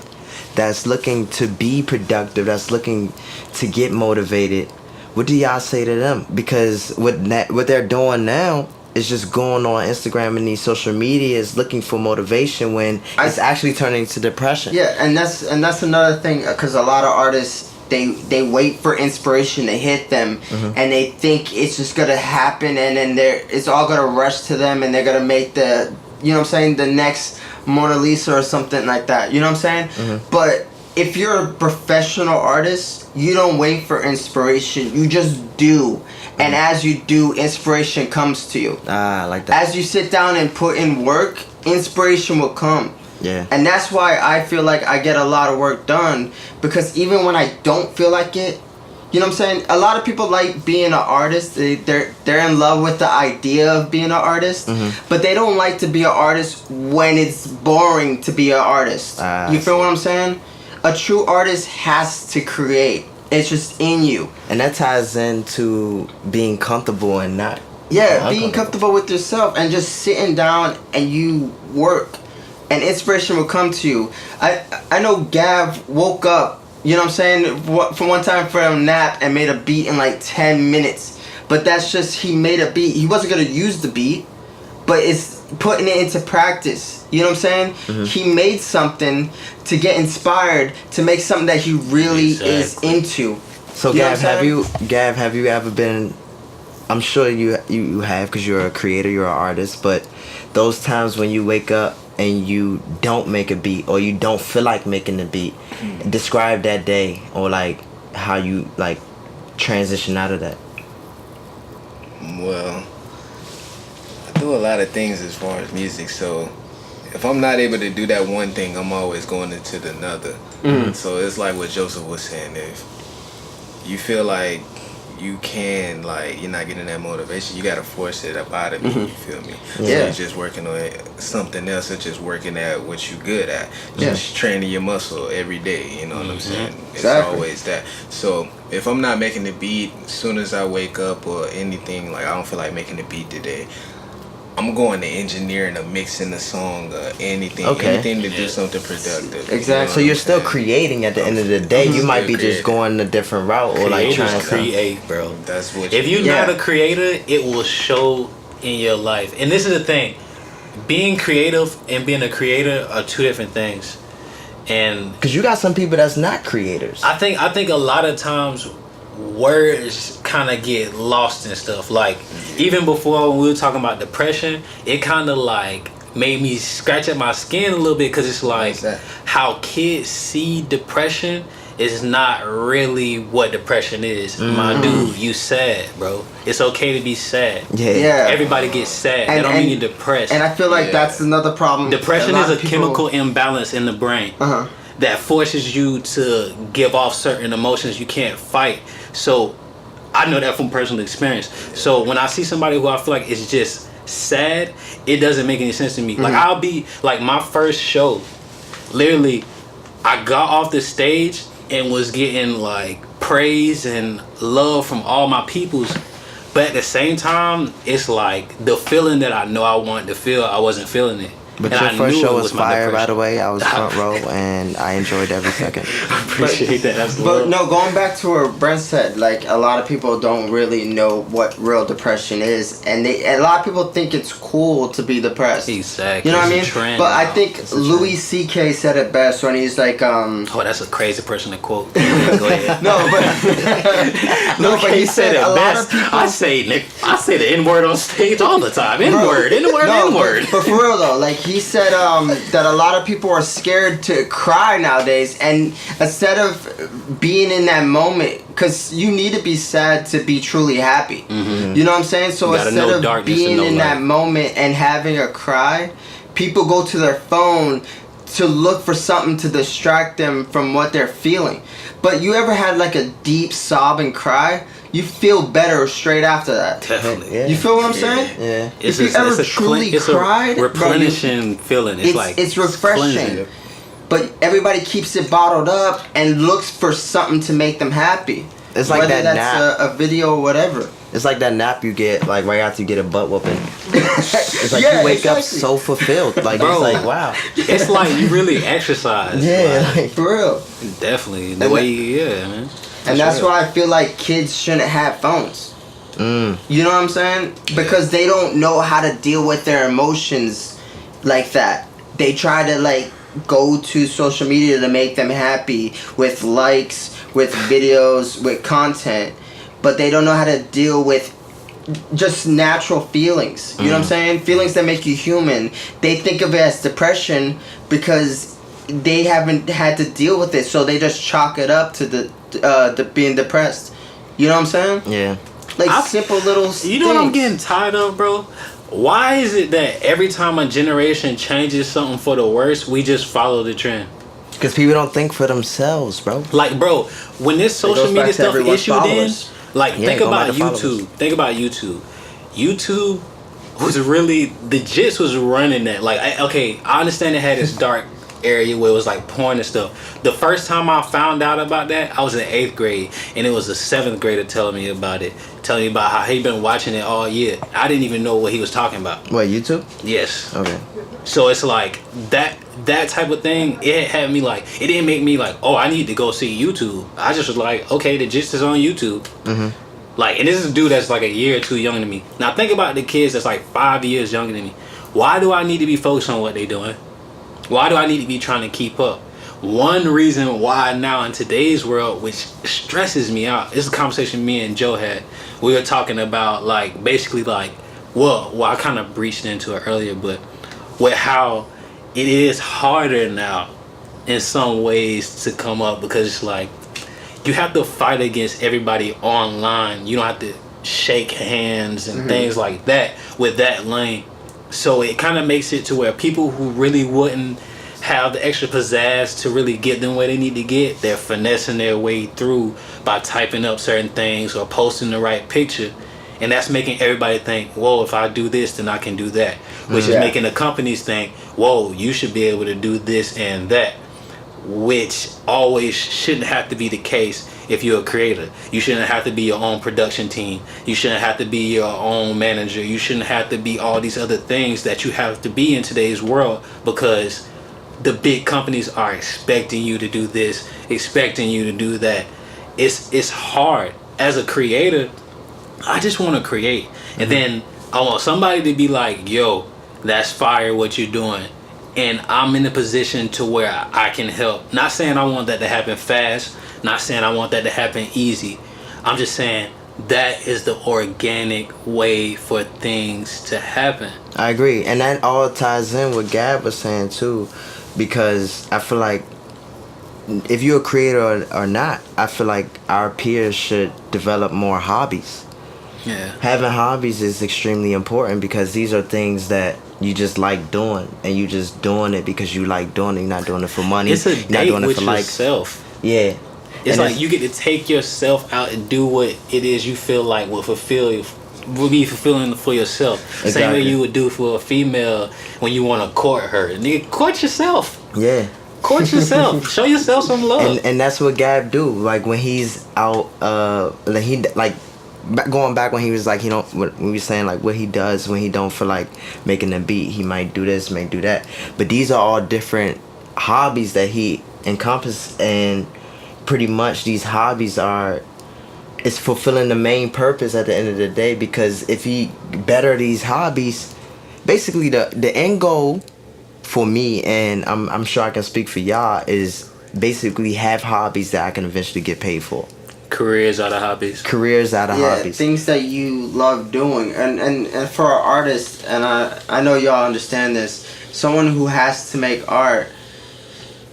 that's looking to be productive, that's looking to get motivated, what do y'all say to them? Because what they're doing now is just going on Instagram and these social medias looking for motivation when it's actually turning to depression.
Yeah, and that's another thing, because a lot of artists, they wait for inspiration to hit them, and they think it's just gonna happen, and then it's all gonna rush to them, and they're gonna make the, you know what I'm saying, the next Mona Lisa or something like that. You know what I'm saying? But if you're a professional artist, you don't wait for inspiration. You just do. And as you do, inspiration comes to you.
I like that.
As you sit down and put in work, inspiration will come.
Yeah.
And that's why I feel like I get a lot of work done, because even when I don't feel like it, you know what I'm saying? A lot of people like being an artist. They're in love with the idea of being an artist, but they don't like to be an artist when it's boring to be an artist. You feel what I'm saying? A true artist has to create. It's just in you.
And that ties into being comfortable and not.
Yeah, being comfortable with yourself and just sitting down and you work, and inspiration will come to you. I know Gav woke up, you know what I'm saying, for one time for a nap and made a beat in like 10 minutes. But that's just, he made a beat. He wasn't going to use the beat, but it's putting it into practice. You know what I'm saying? He made something to get inspired to make something that he really is into.
So
You know
Gav, have you ever been, I'm sure you have, because you're a creator, you're an artist, but those times when you wake up and you don't make a beat, or you don't feel like making the beat, describe that day, or like how you like transition out of that.
Well, I do a lot of things as far as music, so if I'm not able to do that one thing, I'm always going into the another. So it's like what Joseph was saying, if you feel like you can, like, you're not getting that motivation, you gotta force it up out of you. You feel me? So you're just working on something else, or just working at what you're good at. Just training your muscle every day, you know what I'm saying? It's always that. So if I'm not making the beat, as soon as I wake up or anything, like I don't feel like making the beat today, I'm going to engineering or mixing the song or anything to do something productive.
Exactly.
So you're still creating at the end of the day. You might be just going a different route, or like trying to
create, bro.
That's what.
If you're not a creator, it will show in your life. And this is the thing: being creative and being a creator are two different things. And
because you got some people that's not creators.
I think a lot of times words kind of get lost and stuff. Like even before when we were talking about depression, it kind of like made me scratch at my skin a little bit, because it's like how kids see depression is not really what depression is. My dude, you sad, bro. It's okay to be sad.
Yeah.
Everybody gets sad. That don't mean you're depressed.
And I feel like that's another problem.
Depression is a chemical imbalance in the brain that forces you to give off certain emotions you can't fight. So I know that from personal experience. So when I see somebody who I feel like is just sad, it doesn't make any sense to me. Like I'll be like, my first show, literally I got off the stage and was getting like praise and love from all my peoples, but at the same time it's like the feeling that I know I wanted to feel, I wasn't feeling it.
But
and
your
I
first
knew
show
it
was
my
fire, by
depression.
the way. I was front row, and I enjoyed every second.
I appreciate that. That's
But
love.
no, going back to what Brent said, like a lot of people don't really know what real depression is, and a lot of people think it's cool to be depressed.
Exactly.
You know what I
It's a
mean?
trend
But I
now.
think Louis C.K. said it best when he's like,
Oh, that's a crazy person to quote. Go ahead.
no, but he said a lot of people.
I say the N word on stage all the time. N word.
But for real though, like he said that a lot of people are scared to cry nowadays, and instead of being in that moment, because you need to be sad to be truly happy. You know what I'm saying? So
You gotta
instead
know
of
darkness
being
and know
in that
light.
moment and having a cry, people go to their phone to look for something to distract them from what they're feeling. But you ever had like a deep sob and cry? You feel better straight after that.
Definitely.
Yeah.
You feel what I'm saying?
Yeah.
If you ever truly cried,
a replenishing feeling. It's like
it's refreshing.
cleansing.
But everybody keeps it bottled up and looks for something to make them happy.
It's like
whether
that
that's
nap.
a video or whatever.
It's like that nap you get, like right after you get a butt whooping. It's like
Yeah,
you wake up
exactly.
so fulfilled. Like
Bro.
it's like, wow.
It's like you really exercise.
Yeah.
Like,
Like,
For real.
definitely. The
And
way man.
And that's why I feel like kids shouldn't have phones. You know what I'm saying? Because they don't know how to deal with their emotions like that. They try to like go to social media to make them happy with likes, with videos, with content, but they don't know how to deal with just natural feelings. You know what I'm saying? Feelings that make you human. They think of it as depression because they haven't had to deal with it, so they just chalk it up to the being depressed. You know what I'm saying?
Yeah.
Like simple little.
You know what I'm getting tired of, bro? Why is it that every time a generation changes something for the worse, we just follow the trend?
Because people don't think for themselves, bro.
Like, bro, when this social media stuff issued in, like,
Yeah,
think
go
about
back to
YouTube.
followers.
Think about YouTube. YouTube was really, the Jits was running that. Like, I understand it had this dark area where it was like porn and stuff. The first time I found out about that, I was in 8th grade, and it was a 7th grader telling me about it, telling me about how he been watching it all year. I didn't even know what he was talking about.
What, YouTube?
Yes.
Okay.
So it's like that type of thing. It had me like, it didn't make me like, oh, I need to go see YouTube. I just was like, okay, the gist is on YouTube.
Mm-hmm.
Like, and this is a dude that's like a year or two younger than me. Now think about the kids that's like 5 years younger than me. Why do I need to be focused on what they doing? Why do I need to be trying to keep up? One reason why now in today's world, which stresses me out, this is a conversation me and Joe had. We were talking about like basically like, well I kind of breached into it earlier, but with how it is harder now in some ways to come up, because it's like you have to fight against everybody online. You don't have to shake hands and things like that with that lane. So it kind of makes it to where people who really wouldn't have the extra pizzazz to really get them where they need to get, they're finessing their way through by typing up certain things or posting the right picture. And that's making everybody think, whoa, if I do this, then I can do that. Which is making the companies think, whoa, you should be able to do this and that. Which always shouldn't have to be the case if you're a creator. You shouldn't have to be your own production team. You shouldn't have to be your own manager. You shouldn't have to be all these other things that you have to be in today's world, because the big companies are expecting you to do this, expecting you to do that. It's hard. As a creator, I just want to create. And then I want somebody to be like, yo, that's fire what you're doing. And I'm in a position to where I can help. Not saying I want that to happen fast. Not saying I want that to happen easy. I'm just saying that is the organic way for things to happen.
I agree. And that all ties in what Gab was saying too. Because I feel like if you're a creator or not, I feel like our peers should develop more hobbies.
Yeah.
Having hobbies is extremely important, because these are things that you just like doing, and you just doing it because you like doing it. You're not doing it for money.
It's a
You're not
date
doing it
with
for likes.
yourself.
Yeah.
It's
And
like you get to take yourself out and do what it is you feel like will be fulfilling for yourself. Same way
Exactly.
you would do for a female when you want to court her. Nigga, court yourself.
Yeah.
Court yourself. Show yourself some love.
And that's what Gab do. Like when he's out, going back when he was like, when we were saying like what he does when he don't feel like making a beat, he might do this, might do that. But these are all different hobbies that he encompass, and pretty much these hobbies it's fulfilling the main purpose at the end of the day. Because if he better these hobbies, basically the end goal for me, and I'm sure I can speak for y'all, is basically have hobbies that I can eventually get paid for.
Careers out of hobbies.
Careers out of hobbies.
Things that you love doing. And for an artist, and I know y'all understand this, someone who has to make art,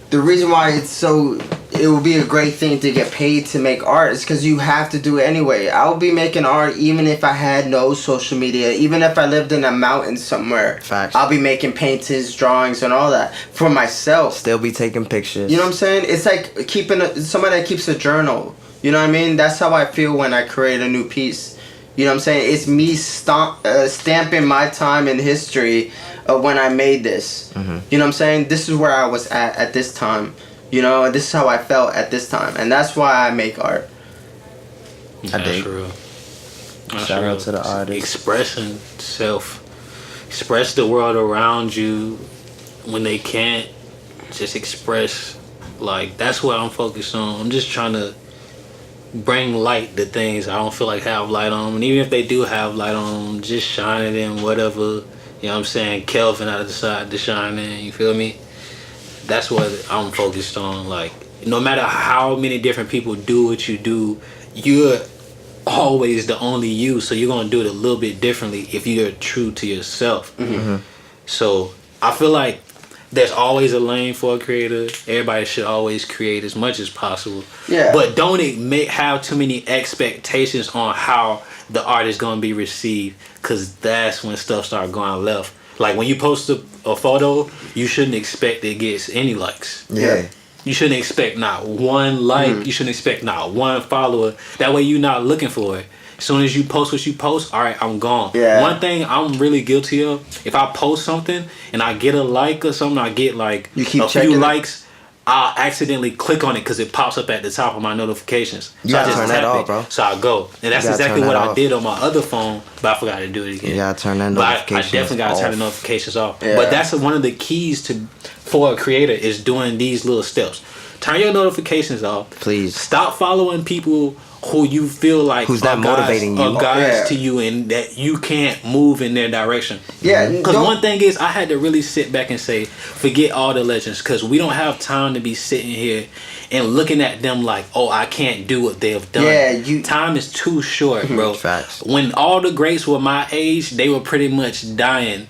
the reason why it would be a great thing to get paid to make art is because you have to do it anyway. I would be making art even if I had no social media, even if I lived in a mountain somewhere.
Facts.
I'll be making paintings, drawings, and all that for myself.
Still be taking pictures.
You know what I'm saying? It's like somebody that keeps a journal. You know what I mean? That's how I feel when I create a new piece. You know what I'm saying? It's me stamping my time in history of when I made this.
Mm-hmm.
You know what I'm saying? This is where I was at this time. You know, this is how I felt at this time. And that's why I make art.
That's real.
Shout out to the artists.
Expressing self. Express the world around you. When they can't, just express. Like, that's what I'm focused on. I'm just trying to bring light to things I don't feel like have light on them. And even if they do have light on them, just shine it in whatever, you know what I'm saying, Kelvin I decide to shine in, you feel me? That's what I'm focused on. Like, no matter how many different people do what you do, you're always the only you, so you're going to do it a little bit differently if you're true to yourself.
Mm-hmm.
So I feel like there's always a lane for a creator. Everybody should always create as much as possible.
Yeah.
But don't have too many expectations on how the art is going to be received, because that's when stuff start going left. Like when you post a photo, you shouldn't expect it gets any likes.
Yeah.
You shouldn't expect not one like. You shouldn't expect not one follower. That way you're not looking for it. As soon as you post what you post, all right, I'm gone.
Yeah.
One thing I'm really guilty of, if I post something and I get a like or something, I get like
You keep
a
checking
few
it?
likes, I'll accidentally click on it because it pops up at the top of my notifications.
You
So I
gotta
just
turn that
tap
off,
it.
bro.
So I go. And that's
You gotta
exactly
turn
what
that
I
off.
did on my other phone, but I forgot to do it again.
You gotta turn that
But I
notifications
definitely gotta turn the
off.
notifications off.
Yeah.
But that's one of the keys for a creator is doing these little steps. Turn your notifications off.
Please.
Stop following people who you feel like
Who's not
are guides-
motivating you.
are guides
Yeah.
to you, and that you can't move in their direction.
Yeah,
Because
don't-
one thing is, I had to really sit back and say, forget all the legends, because we don't have time to be sitting here and looking at them like, oh, I can't do what they've done.
Yeah,
time is too short, bro.
Facts.
When all the greats were my age, they were pretty much dying.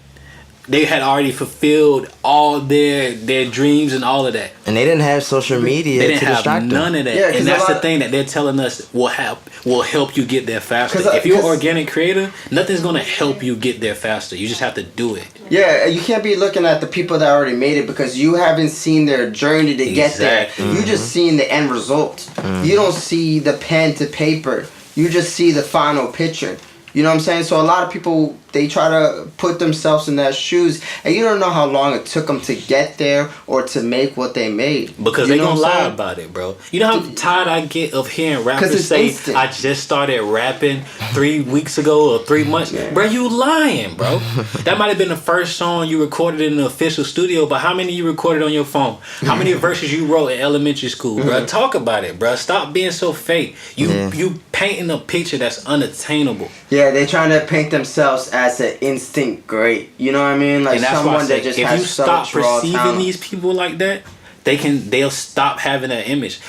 They had already fulfilled all their dreams and all of that.
And they didn't have social media
They
to
didn't have
distract
none
them.
of that,
Yeah, 'cause
and
a
that's the
lot-
thing that they're telling us will help you get there faster.
'Cause,
If you're an
'cause-
organic creator, nothing's gonna help you get there faster. You just have to do it.
Yeah, you can't be looking at the people that already made it because you haven't seen their journey to get there.
Exactly.
You just seen the end result. You don't see the pen to paper. You just see the final picture. You know what I'm saying? So a lot of people, they try to put themselves in their shoes, and you don't know how long it took them to get there or to make what they made.
Because
You
they
know
gonna
what I'm
lie
saying?
about it, bro. You know how tired I get of hearing rappers
it's
say,
instant.
I just started rapping 3 weeks ago or 3 months.
Yeah.
Bro, you lying, bro. That might have been the first song you recorded in the official studio, but how many you recorded on your phone? How many verses you wrote in elementary school, bro? Talk about it, bro. Stop being so fake. You painting a picture that's unattainable.
Yeah, they trying to paint themselves as an instinct great. You know what I mean? Like
And that's why I
someone
say,
that just
if
has
you
so
stop
much raw
perceiving
talent.
these people like that, they'll stop having that image.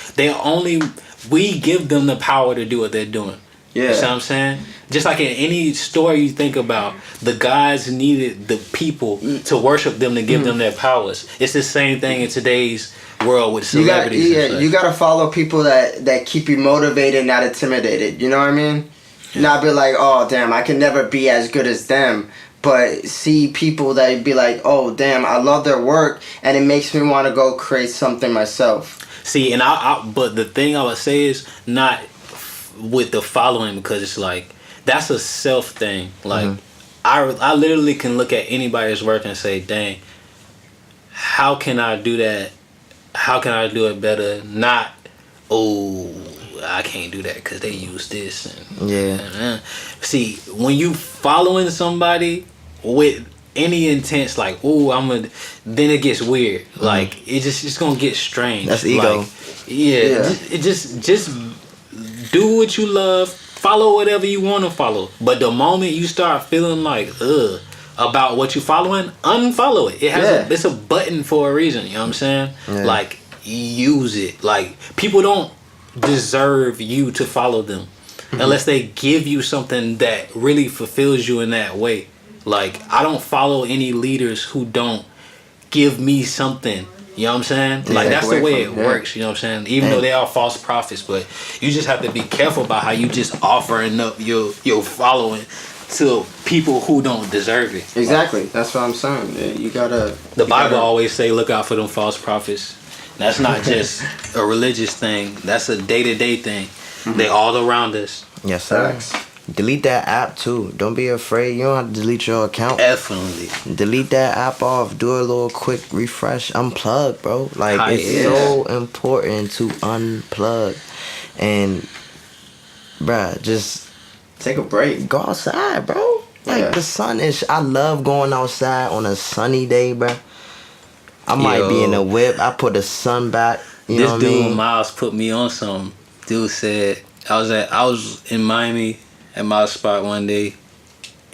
We give them the power to do what they're doing.
Yeah.
You see what I'm saying? Just like in any story you think about, the gods needed the people to worship them to give them their powers. It's the same thing in today's world with
You got,
celebrities. and such.
you got to follow people that keep you motivated, not intimidated. You know what I mean? Not be like, oh damn, I can never be as good as them. But see people that be like, oh damn, I love their work, and it makes me want to go create something myself.
See, and but the thing I would say is not with the following, because it's like that's a self thing. Like I literally can look at anybody's work and say, dang, how can I do that? How can I do it better? Not, oh, I can't do that because they use this. And, see, when you following somebody with any intents, like, oh, then it gets weird. Like it's gonna get strange.
That's ego.
Like, it just do what you love. Follow whatever you want to follow. But the moment you start feeling like about what you following, unfollow it. It's a button for a reason. You know what I'm saying?
Yeah.
Like, use it. Like, people don't deserve you to follow them unless they give you something that really fulfills you in that way. Like, I don't follow any leaders who don't give me something. You know what I'm saying? Like, that's the way it works. You know what I'm saying? Even though they are false prophets, but you just have to be careful about how you just offering up your following to people who don't deserve it.
Exactly. That's what I'm saying. Yeah, you gotta.
The Bible always say, look out for them false prophets. That's not just a religious thing. That's a day-to-day thing. They all around us.
Yes, sir.
Facts.
Delete that app too. Don't be afraid. You don't have to delete your account.
Definitely.
Delete that app off. Do a little quick refresh. Unplug, bro. Like,
Hi,
it's
yeah.
so important to unplug. And, bruh, just
Take a break.
go outside, bro. Like,
Yeah.
the sun is... I love going outside on a sunny day, bruh. I might be in a whip. I put the sun back. You know
This
what
dude
I mean?
Miles put me on something. Dude said I was in Miami at my spot one day,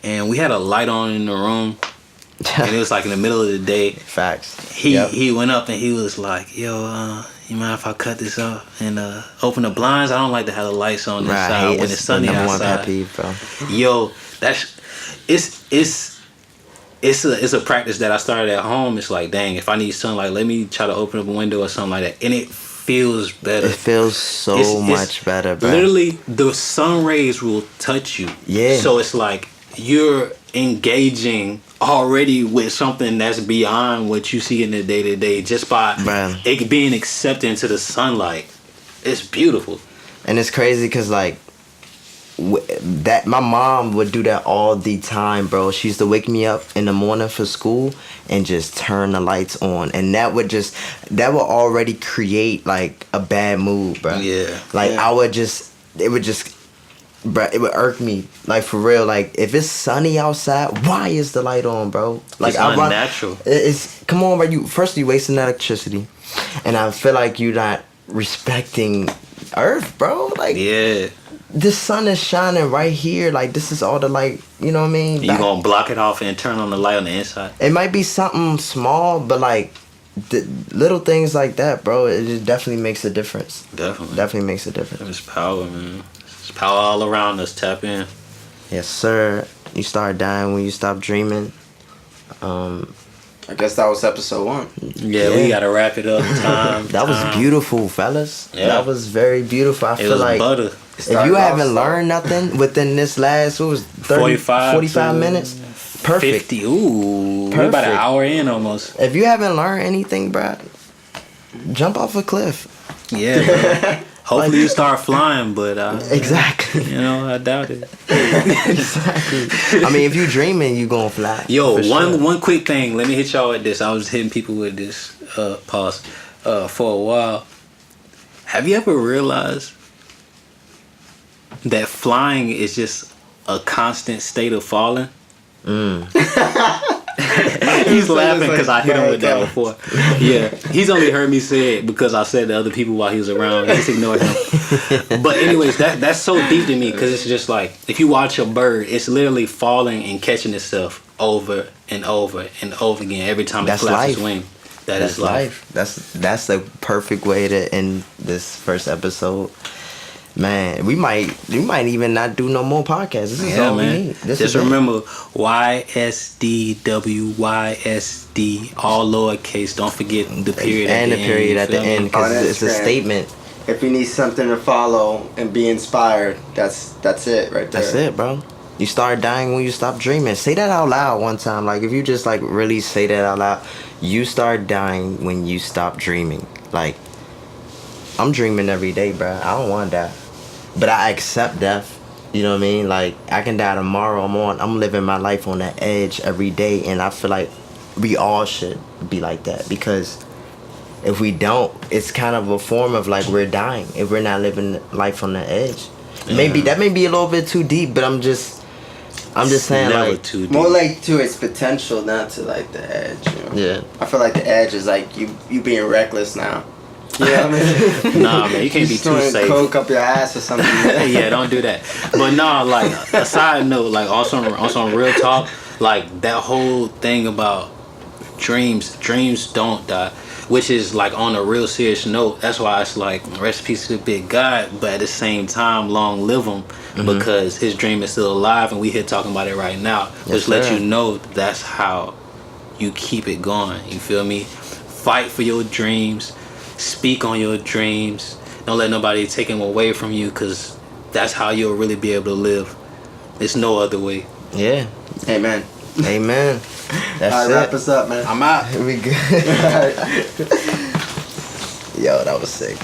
and we had a light on in the room, and it was like in the middle of the day.
Facts.
He went up and he was like, "Yo, you mind if I cut this off and open the blinds? I don't like to have the lights on this side when it's sunny
the number one
outside."
pet peeve, bro.
Yo, it's it's a practice that I started at home. It's like, dang, if I need sunlight, let me try to open up a window or something like that, and it feels better.
It feels so much better, bro.
Literally, the sun rays will touch you.
Yeah.
So it's like you're engaging already with something that's beyond what you see in the day to day just by it being accepted into the sunlight. It's beautiful.
And it's crazy because like that my mom would do that all the time, bro. She used to wake me up in the morning for school and just turn the lights on, and that would already create like a bad mood, bro.
Yeah.
Like it would irk me, like for real. Like if it's sunny outside, why is the light on, bro? Like
it's unnatural.
It's come on, bro. You wasting electricity, and I feel like you're not respecting Earth, bro. Like the sun is shining right here. Like this is all the light. You know what I mean?
You gonna block it off and turn on the light on the inside?
It might be something small, but like the little things like that, bro. It just definitely makes a difference. Definitely makes a difference.
It's power, man. It's power all around us. Tap in.
Yes, sir. You start dying when you stop dreaming.
I guess that was episode 1.
Yeah, we gotta wrap it up.
That was beautiful, fellas.
Yeah.
That was very beautiful. I feel like
butter.
If you haven't learned nothing within this last 45 minutes, perfect.
50. Ooh, we're about an hour in almost.
If you haven't learned anything, bro, jump off a cliff.
Yeah, bro. Hopefully you start flying, but
exactly.
You know, I doubt it.
Exactly. I mean, if you dreaming, you gonna fly.
Yo, one quick thing. Let me hit y'all with this. I was hitting people with this pause for a while. Have you ever realized that flying is just a constant state of falling? He's laughing because I hit him with that before. Yeah, he's only heard me say it because I said to other people while he was around. Just ignored him. But anyways, that's so deep to me because it's just like if you watch a bird, it's literally falling and catching itself over and over and over again every time it flaps its wing. That's life.
That's the perfect way to end this first episod. Man, we might even not do no more podcasts. This is all we need.
Just remember ysdwysd, all lowercase. Don't forget the period
and
at
the period at the end because it's a statement.
If you need something to follow and be inspired, that's it right there.
That's it, bro. You start dying when you stop dreaming. Say that out loud one time. Like if you just like really say that out loud, you start dying when you stop dreaming. Like I'm dreaming every day, bro. I don't want to die, but I accept death. You know what I mean? Like I can die tomorrow. I'm living my life on the edge every day, and I feel like we all should be like that because if we don't, it's kind of a form of like we're dying if we're not living life on the edge. Maybe that may be a little bit too deep, but I'm just saying like
too deep.
More like to its potential, not to like the edge. You know?
Yeah.
I feel like the edge is like you being reckless now. You know what I mean?
Nah, man, you can't be too safe.
Coke up your ass or something.
Yeah, don't do that. But nah, like a side note, like on some real talk, like that whole thing about dreams don't die, which is like on a real serious note. That's why it's like rest in peace to the big God, but at the same time, long live him because his dream is still alive, and we here talking about it right now, which lets you know that's how you keep it going. You feel me? Fight for your dreams. Speak on your dreams. Don't let nobody take them away from you because that's how you'll really be able to live. There's no other way.
Yeah.
Amen.
Amen. That's
All right,
it.
wrap us up, man.
I'm out.
We good. Yo, that was sick.